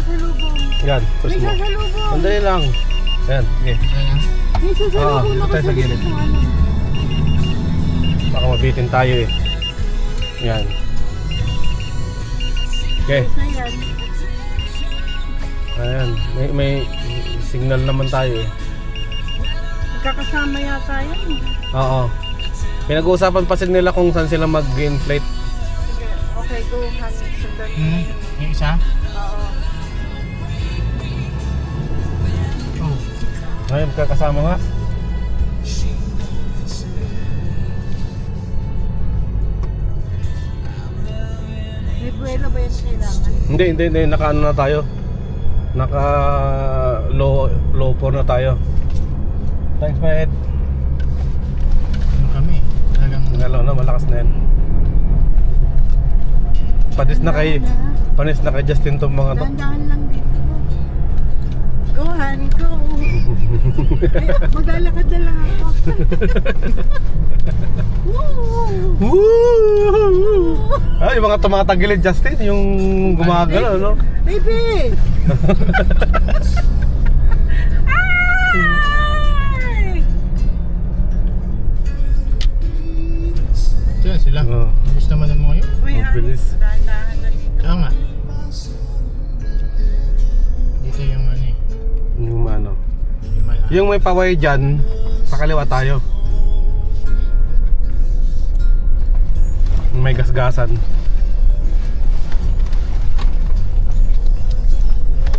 sasalubong. Yan, press May mo. sasalubong. Sandali lang. Yan, sige. May sasalubong dito tayo sa gilid. Baka mabitin tayo eh. Yan. Okay. Ayan. Ayan. May signal naman tayo eh. Magkakasama yata yan. Oo. Pinag-uusapan pa sila nila kung saan sila mag-inflate. Sige, okay, go hangin. Sandali. Yung isa? Oo. Oh. Ngayon, kakasama nga. May buwelo ba yan kailangan? Hindi. Naka-ano na tayo. Naka low 4 na tayo. Thanks, mate. Ano kami? Talagang Ngalaw na, malakas na yan. Panis na kay Justin tong mga to. Dahan-dahan lang dito. Go, Han, go. Ay, maglalakad na lang ako. Woo! Woo! Ay, yung mga tumatagilid Justin, yung gumagalaw, no? Baby! Ay! Diyan sila. Oo. Bilis naman ng mga yun. Uy, Han, Mabilis. dahan-dahan na dito. Kaya nga. Dito yung ano eh. Yung ano. Yung malaki. Yung may paway dyan, sa kaliwa tayo. May gasgasan.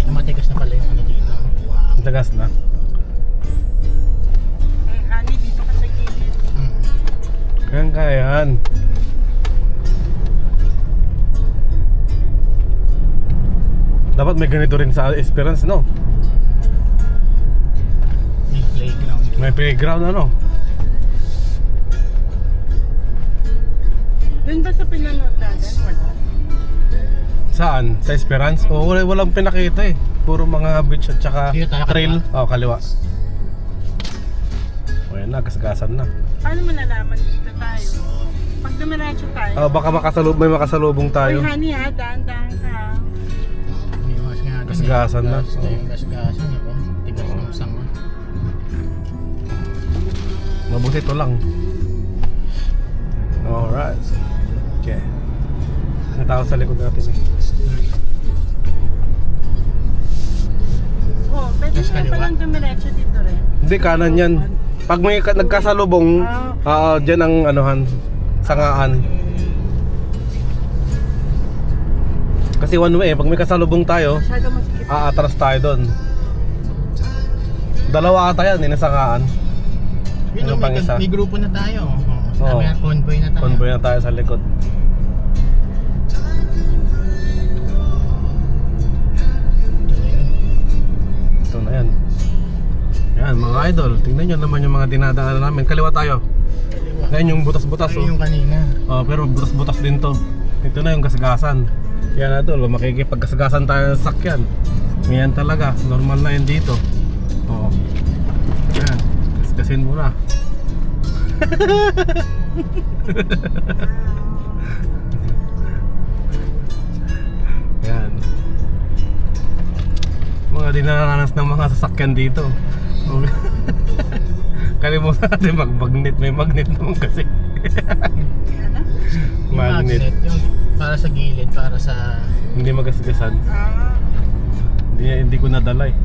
Matigas na pala yung ano dito. Wow. Ang tagas na. Honey, dito ka sa gilid. Kaya yan. Dapat may ganito rin sa Esperance, no? May playground. May playground, ano? Doon ba sa pinanood natin? Wala. Saan? Sa Esperance? O walang pinakita eh. Puro mga beach at saka Dito tayo, trail. kaliwa. O, kaliwa. O yan na, gasgasan na. Paano mo nalaman dito tayo? Pag dumiretso tayo. Baka may makasalubong Uy, tayo. honey ha, dahan-dahan ka ha. Iniwas nga natin. Gasgasan na. Gas yung gasgasan ako. Tigas ng sanga. Mabuti ito lang. Alright. Okay. May tao sa likod natin eh. Oh, pwede Tapos mo kaliwa. palang dumiretso dito rin. Hindi, kanan yan. Pag may nagkasalubong, dyan ang anuhan, sangaan. Kasi one way, pag may kasalubong tayo, Masyado masikip. aatras tayo doon. Dalawa ata yan, inasangaan. Yun, Ano pang isa? may grupo na tayo. Oo. Sabi nga, convoy na tayo. Convoy na tayo sa likod. Ito na yun. Ito na yan. Yan mga idol, tingnan nyo naman yung mga dinadaanan namin. Kaliwa tayo. Kaliwa. Yan yung butas-butas Ito yung kanina. pero butas-butas din to. Ito na yung gasgasan. Yan idol, makikipaggasgasan tayo sa sakyan. Yan talaga, normal na yan dito. Oo. Yan, gasgasin mo na. Yan. Mga dinaranas ng mga sasakyan dito. Kalimutan natin mag-magnet. May magnet naman kasi. Yung Magnet. Yung para sa gilid, para sa... Hindi magasgasan. Ah, Hindi ko nadala eh.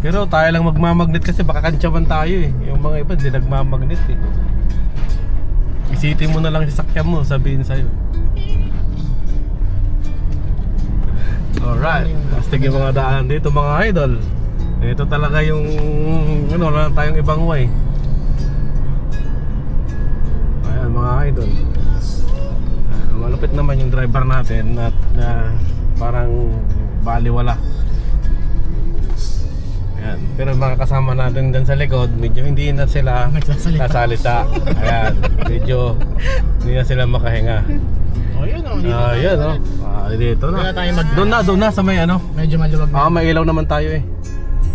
Pero tayo lang magmamagnet kasi baka kantsawan tayo eh. Yung mga iba hindi nagmamagnet eh. Isitin mo na lang yung sasakyan mo, sabihin sa'yo. Alright, astig yung mga daan dito mga idol. Ito talaga yung wala na tayong ibang way. Ayan mga idol. Malupit naman yung driver natin at parang baliwala. Ayan. Pero mga kasama natin dyan sa likod, medyo hindi na sila nasalita. Ayan, medyo hindi na sila makahinga. Oh, yun o. Ayan o. Dito na. Doon na tayo Doon na sa may ano. Medyo maluwag na. May ilaw naman tayo eh.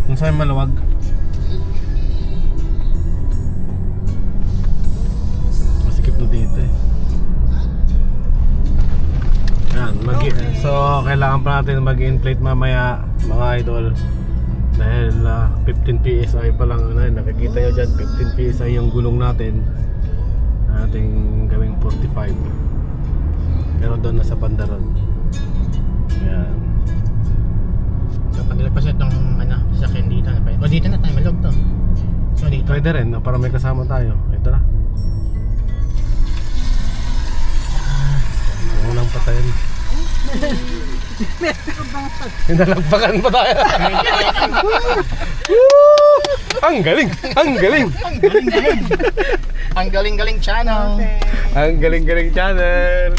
Doon sa may maluwag. Masikip na dito eh. Yan, so kailangan pa natin mag-inflate mamaya mga idol. Dahil 15 PSI pa lang, nakikita nyo dyan, 15 PSI yung gulong natin. Ating gawing 45. Pero doon na sa bandaron. Yan. So pag nilagpas itong sasakyan dito na pwede. O dito na tayo malog to. So dito. Pwede rin, no? Para may kasama tayo. Ito na. Unang patayin. Hinalagpakan pa tayo. Ang galing! Ang galing! Ang galing-galing! Ang galing-galing channel! Okay. Ang galing-galing channel!